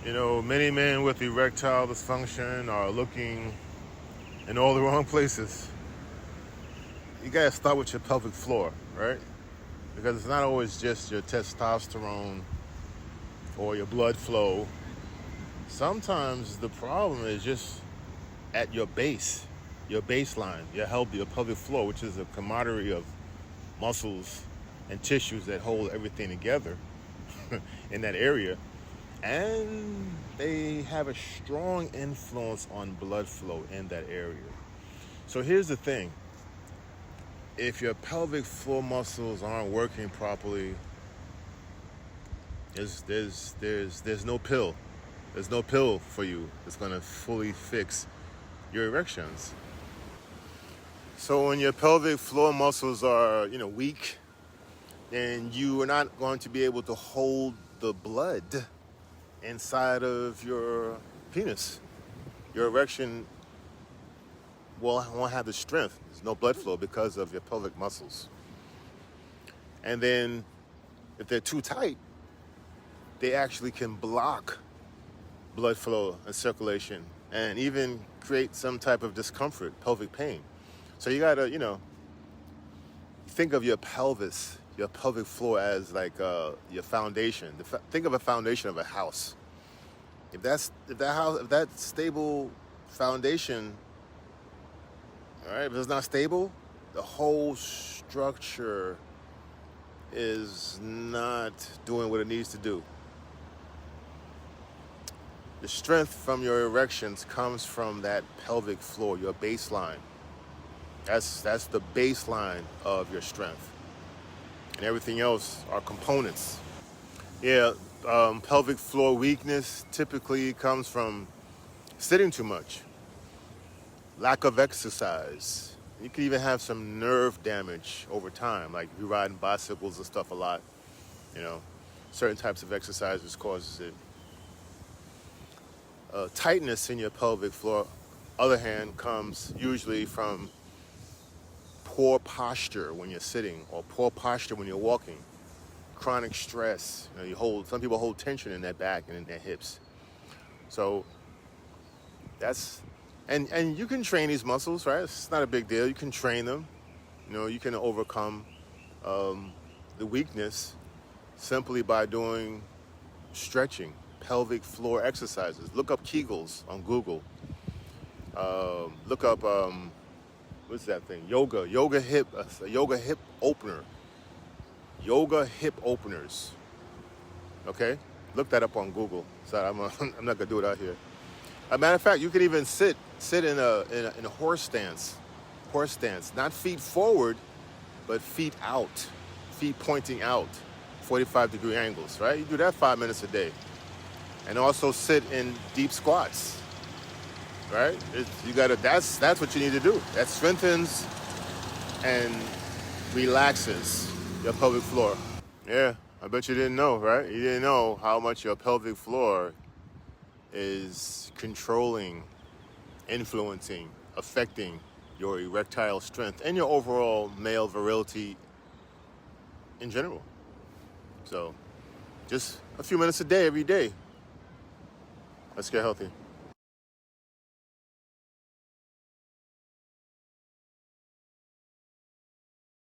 You know, many men with erectile dysfunction are looking in all the wrong places. You gotta start with your pelvic floor, right? Because it's not always just your testosterone or your blood flow. Sometimes the problem is just at your base, your baseline, your pelvic floor, which is a camaraderie of muscles and tissues that hold everything together in that area. And they have a strong influence on blood flow in that area. So here's the thing. If your pelvic floor muscles aren't working properly, there's no pill. There's no pill for you that's gonna fully fix your erections. So when your pelvic floor muscles are, weak, then you are not going to be able to hold the blood inside of your penis. Your erection won't have the strength. There's no blood flow because of your pelvic muscles. And then if they're too tight, they actually can block blood flow and circulation and even create some type of discomfort, pelvic pain. So you gotta, think of your pelvis, your pelvic floor as like your foundation. Think of a foundation of a house. If that stable foundation, all right, if it's not stable, the whole structure is not doing what it needs to do. The strength from your erections comes from that pelvic floor, your baseline. That's the baseline of your strength. And everything else are components. Yeah, pelvic floor weakness typically comes from sitting too much, lack of exercise. You could even have some nerve damage over time, like if you're riding bicycles and stuff a lot, certain types of exercises causes it. Tightness in your pelvic floor, other hand, comes usually from poor posture when you're sitting or poor posture when you're walking. Chronic stress. Some people hold tension in their back and in their hips. So and you can train these muscles, right? It's not a big deal. You can train them. You can overcome the weakness simply by doing stretching, pelvic floor exercises. Look up Kegels on Google. Look up what's that thing? Yoga hip opener. Yoga hip openers. Okay, look that up on Google. So I'm not gonna do it out here. As a matter of fact, you could even sit in a horse stance. Not feet forward, but feet out, feet pointing out, 45-degree angles. Right? You do that 5 minutes a day, and also sit in deep squats. Right? That's what you need to do. That strengthens and relaxes your pelvic floor. Yeah, I bet you didn't know, right? You didn't know how much your pelvic floor is controlling, influencing, affecting your erectile strength and your overall male virility in general. So, just a few minutes a day, every day. Let's get healthy.